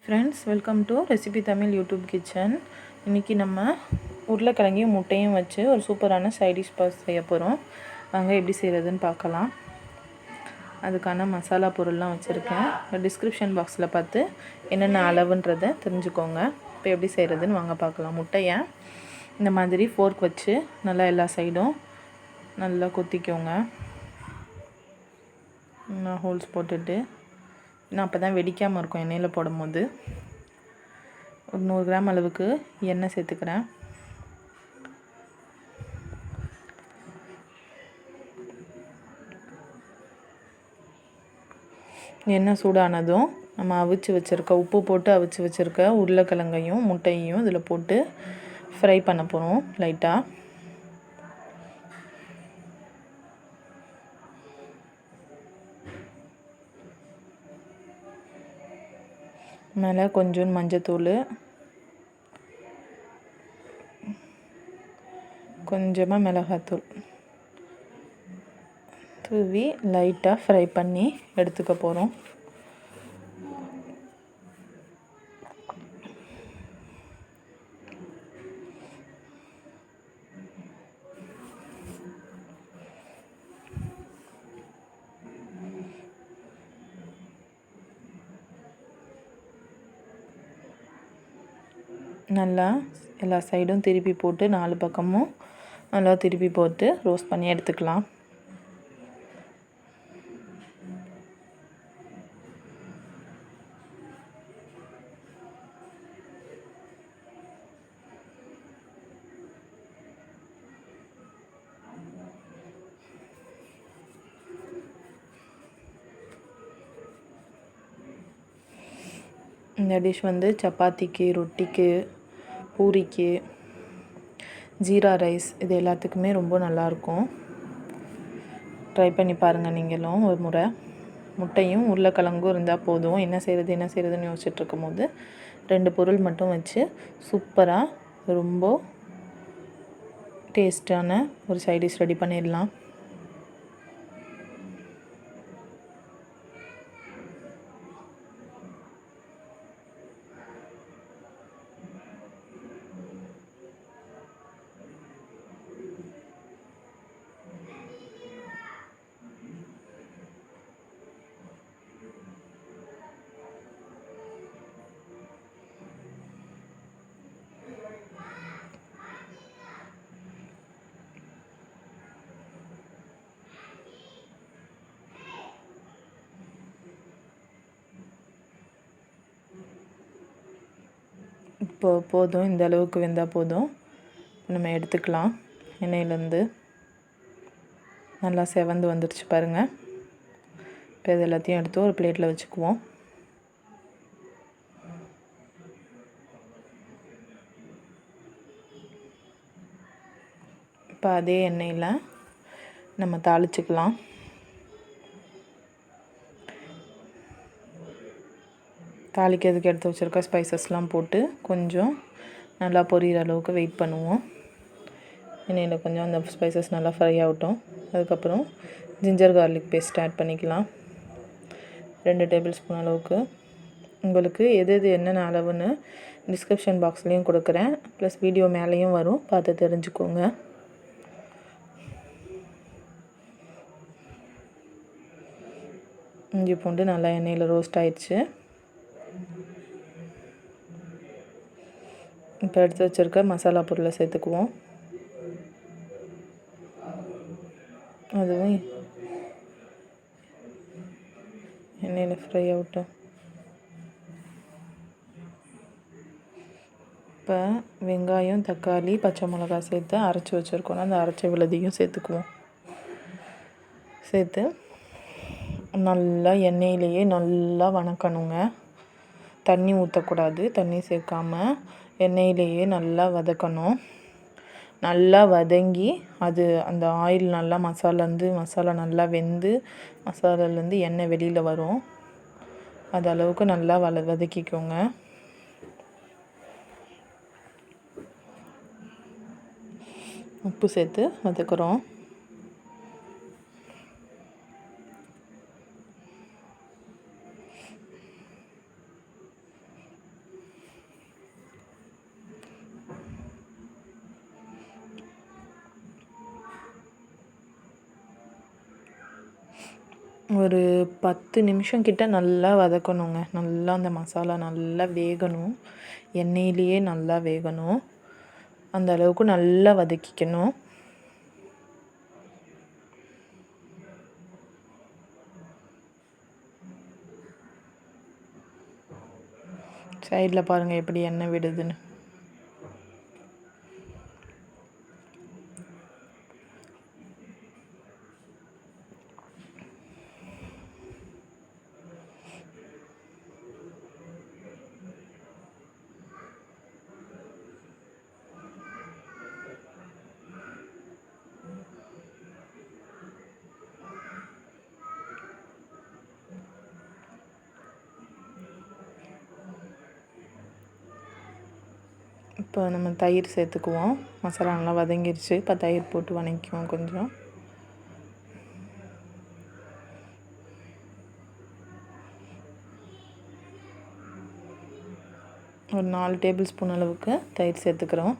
Friends, welcome to RecipeTamil-YouTubeKitchen. இன்றைக்கி நம்ம உருளைக்கிழங்கையும் முட்டையும் வச்சு ஒரு சூப்பரான சைட் டிஷ் செய்ய போகிறோம். வாங்க எப்படி செய்கிறதுன்னு பார்க்கலாம். அதுக்கான மசாலா பொருள்லாம் வச்சுருக்கேன். டிஸ்கிரிப்ஷன் பாக்ஸில் பார்த்து என்னென்ன அளவுன்றதை தெரிஞ்சுக்கோங்க. இப்போ எப்படி செய்கிறதுன்னு வாங்க பார்க்கலாம். முட்டையை இந்த மாதிரி ஃபோர்க் வச்சு நல்லா எல்லா சைடும் நல்லா கொத்திக்கோங்க. ஹோல்ஸ் போட்டுட்டு நான் அப்போ தான் வெடிக்காமல் இருக்கும் எண்ணெயில் போடும்போது. ஒரு 100 கிராம் அளவுக்கு எண்ணெய் சேர்த்துக்கிறேன். எண்ணெய் சூடானதும் நம்ம உப்பு போட்டு அவிச்சு வச்சுருக்க உருளைக்கிழங்கையும் முட்டையையும் இதில் போட்டு ஃப்ரை பண்ண போகிறோம் லைட்டாக. மேலே கொஞ்சம் மஞ்சத்தூள், கொஞ்சமாக மிளகாத்தூள் தூவி லைட்டாக ஃப்ரை பண்ணி எடுத்துக்க போகிறோம். நல்லா எல்லா சைடும் திருப்பி போட்டு 4 பக்கமும் நல்லா திருப்பி போட்டு ரோஸ்ட் பண்ணி எடுத்துக்கலாம். இந்த டிஷ் சப்பாத்திக்கு, ரொட்டிக்கு, பூரிக்கு, ஜீரா ரைஸ் இது எல்லாத்துக்குமே ரொம்ப நல்லாயிருக்கும். ட்ரை பண்ணி பாருங்கள் நீங்களும் ஒரு முறை. முட்டையும் உருளைக்கிழங்கும் இருந்தால் போதும். என்ன செய்கிறதுன்னு யோசிச்சுட்டு இருக்கும்போது 2 பொருள் மட்டும் வச்சு சூப்பராக ரொம்ப டேஸ்டான ஒரு சைட் டிஷ் ரெடி பண்ணிடலாம். இப்போ போதும், இந்த அளவுக்கு வெந்தால் போதும். நம்ம எடுத்துக்கலாம். எண்ணெயிலேருந்து நல்லா செவந்து வந்துடுச்சு பாருங்கள். இப்போ இது எல்லாத்தையும் எடுத்து ஒரு பிளேட்டில் வச்சுக்குவோம். இப்போ அதே எண்ணெயில் நம்ம தாளிச்சுக்கலாம். தாளிக்கிறதுக்கு எடுத்து வச்சுருக்க ஸ்பைசஸ்லாம் போட்டு கொஞ்சம் நல்லா பொரியிற அளவுக்கு வெயிட் பண்ணுவோம். எண்ணெயில் கொஞ்சம் அந்த ஸ்பைசஸ் நல்லா ஃப்ரை ஆகட்டும். அதுக்கப்புறம் ஜிஞ்சர் கார்லிக் பேஸ்ட் ஆட் பண்ணிக்கலாம். 2 டேபிள் ஸ்பூன் அளவுக்கு. உங்களுக்கு எது என்னென்ன அளவுன்னு டிஸ்கிரிப்ஷன் பாக்ஸ்லேயும் கொடுக்குறேன். ப்ளஸ் வீடியோ மேலேயும் வரும், பார்த்து தெரிஞ்சுக்கோங்க. இஞ்சி பூண்டு நல்லா எண்ணெயில் ரோஸ்ட் ஆயிடுச்சு. இப்போ எடுத்து வச்சுருக்க மசாலா பொருளை சேர்த்துக்குவோம். அதுவும் எண்ணெயில் ஃப்ரை ஆகட்டும். இப்போ வெங்காயம், தக்காளி, பச்சை மிளகாய் சேர்த்து அரைச்சி வச்சுருக்கோம். அந்த அரைச்ச விழுதியும் சேர்த்துக்குவோம். சேர்த்து நல்லா எண்ணெயிலேயே நல்லா வதக்கணுங்க. தண்ணி ஊற்றக்கூடாது. தண்ணி சேர்க்காமல் எண்ணெயிலேயே நல்லா வதக்கணும். நல்லா வதங்கி அது அந்த ஆயில் நல்லா மசாலா நல்லா வெந்து மசாலாலேருந்து எண்ணெய் வெளியில் வரும். அது அளவுக்கு நல்லா வதக்கிக்கோங்க. உப்பு சேர்த்து வதக்குறோம். ஒரு 10 நிமிஷம் கிட்ட நல்லா வதக்கணுங்க. நல்லா அந்த மசாலா நல்லா வேகணும். எண்ணெயிலேயே நல்லா வேகணும். அந்த அளவுக்கு நல்லா வதக்கிக்கணும். சைடில் பாருங்கள் எப்படி எண்ணெய் விடுதுன்னு. இப்போ நம்ம தயிர் சேர்த்துக்குவோம். மசாலா நல்லா வதங்கிருச்சு. இப்போ தயிர் போட்டு வதக்கிக்குவோம் கொஞ்சம். ஒரு 4 டேபிள் ஸ்பூன் அளவுக்கு தயிர் சேர்த்துக்கிறோம்.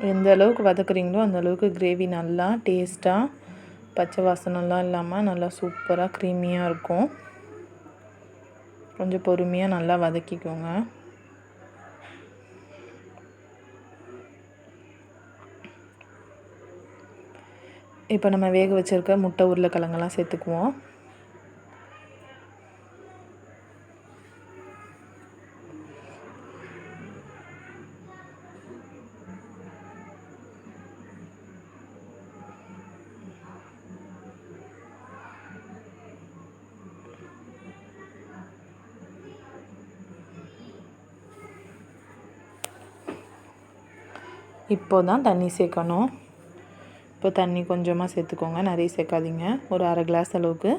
எந்த அளவுக்கு வதக்குறீங்களோ அந்த அளவுக்கு கிரேவி நல்லா டேஸ்ட்டாக பச்சை வாசனைலாம் இல்லாமல் நல்லா சூப்பராக க்ரீமியாக இருக்கும். கொஞ்சம் பொறுமையாக நல்லா வதக்கிக்கோங்க. இப்போ நம்ம வேக வச்சுருக்க முட்டை உருளைக்கிழங்கெல்லாம் சேர்த்துக்குவோம். இப்போ தான் தண்ணி சேர்க்கணும். இப்போ தண்ணி கொஞ்சமாக சேர்த்துக்கோங்க, நிறைய சேர்க்காதீங்க. ஒரு அரை கிளாஸ் அளவுக்கு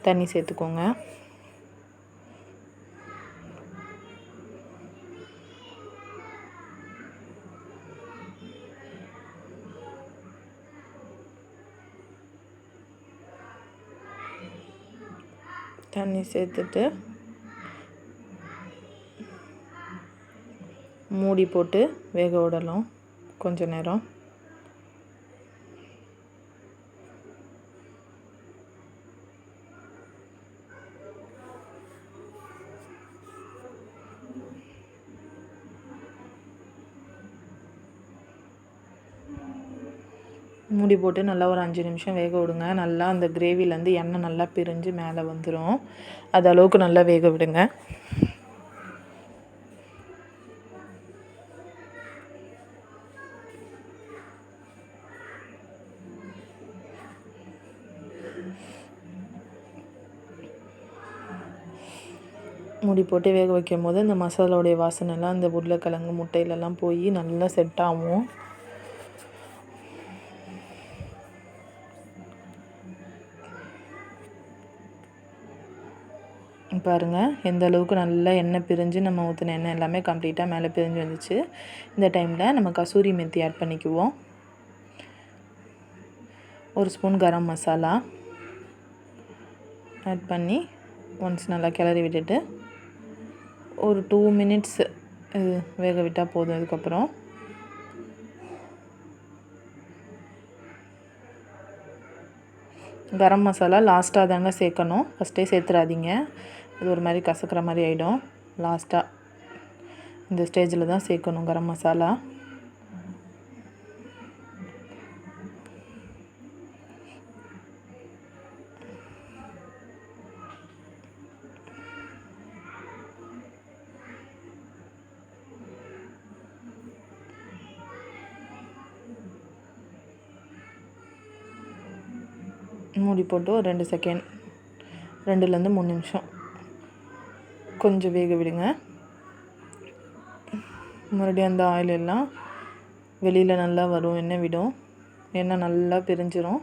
தண்ணி சேர்த்துக்கோங்க. தண்ணி சேர்த்துட்டு மூடி போட்டு வேக விடலாம் கொஞ்ச நேரம். மூடி போட்டு நல்லா ஒரு 5 நிமிஷம் வேக விடுங்க. நல்லா அந்த கிரேவிலேருந்து எண்ணெய் நல்லா பிரிஞ்சு மேலே வந்துடும். அது அளவுக்கு நல்லா வேக விடுங்க. மூடி போட்டு வேக வைக்கும் போது இந்த மசாலாவுடைய வாசனைலாம் அந்த உருளைக்கிழங்கு முட்டையிலலாம் போய் நல்லா செட் ஆகும். பாருங்கள் எந்த அளவுக்கு நல்லா எண்ணெய் பிரிஞ்சு நம்ம ஊற்றின எண்ணெய் எல்லாமே கம்ப்ளீட்டாக மேலே பிரிஞ்சு வந்துச்சு. இந்த டைமில் நம்ம கசூரி மெத்தி ஆட் பண்ணிக்குவோம். 1 ஸ்பூன் கரம் மசாலா ஆட் பண்ணி ஒன்ஸ் நல்லா கிளறி விட்டுட்டு ஒரு 2 மினிட்ஸ் வேக விட்டால் போதும். அதுக்கப்புறம் கரம் மசாலா லாஸ்ட்டாக தாங்க சேர்க்கணும், ஃபஸ்ட்டே சேர்த்துறாதீங்க. இது ஒரு மாதிரி கசக்கிற மாதிரி ஆகிடும். லாஸ்ட்டாக இந்த ஸ்டேஜில் தான் சேர்க்கணும் கரம் மசாலா. மூடி போட்டு ஒரு 2 செகண்ட் 2லேருந்து 3 நிமிஷம் கொஞ்சம் வேக விடுங்க. மறுபடியும் அந்த ஆயில் எல்லாம் வெளியில் நல்லா வரும், எண்ணெய் விடும், எண்ணெய் நல்லா பிரிஞ்சிரும்.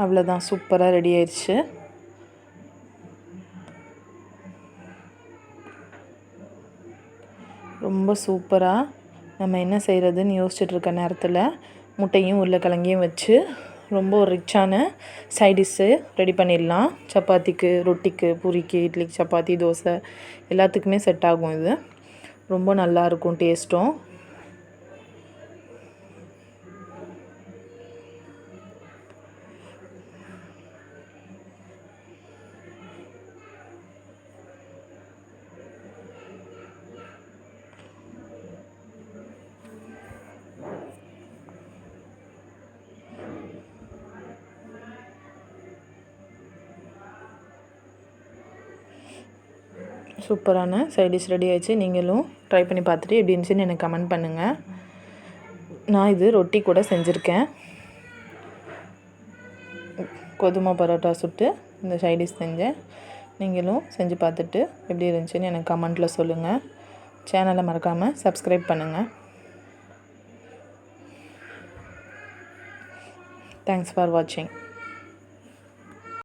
அவ்வளோதான், சூப்பராக ரெடி ஆயிடுச்சு. ரொம்ப சூப்பராக நம்ம என்ன செய்கிறதுன்னு யோசிச்சுட்ருக்க நேரத்தில் முட்டையும் உருளைக்கிழங்கையும் வச்சு ரொம்ப ஒரு ரிச்சான சைடிஷ்ஷு ரெடி பண்ணிடலாம். சப்பாத்திக்கு, ரொட்டிக்கு, பூரிக்கு, இட்லிக்கு, சப்பாத்தி, தோசை எல்லாத்துக்குமே செட் ஆகும். இது ரொம்ப நல்லாயிருக்கும் டேஸ்ட்டும். சூப்பரான சைட் டிஷ் ரெடி ஆயிடுச்சு. நீங்களும் ட்ரை பண்ணி பார்த்துட்டு எப்படி இருந்துச்சுன்னு எனக்கு கமெண்ட் பண்ணுங்கள். நான் இது ரொட்டி கூட செஞ்சுருக்கேன். கோதுமை பரோட்டா சுட்டு இந்த சைட் டிஷ் செஞ்சேன். நீங்களும் செஞ்சு பார்த்துட்டு எப்படி இருந்துச்சுன்னு எனக்கு கமெண்ட்டில் சொல்லுங்கள். சேனலை மறக்காமல் சப்ஸ்கிரைப் பண்ணுங்கள். தேங்க்ஸ் ஃபார் வாட்சிங்.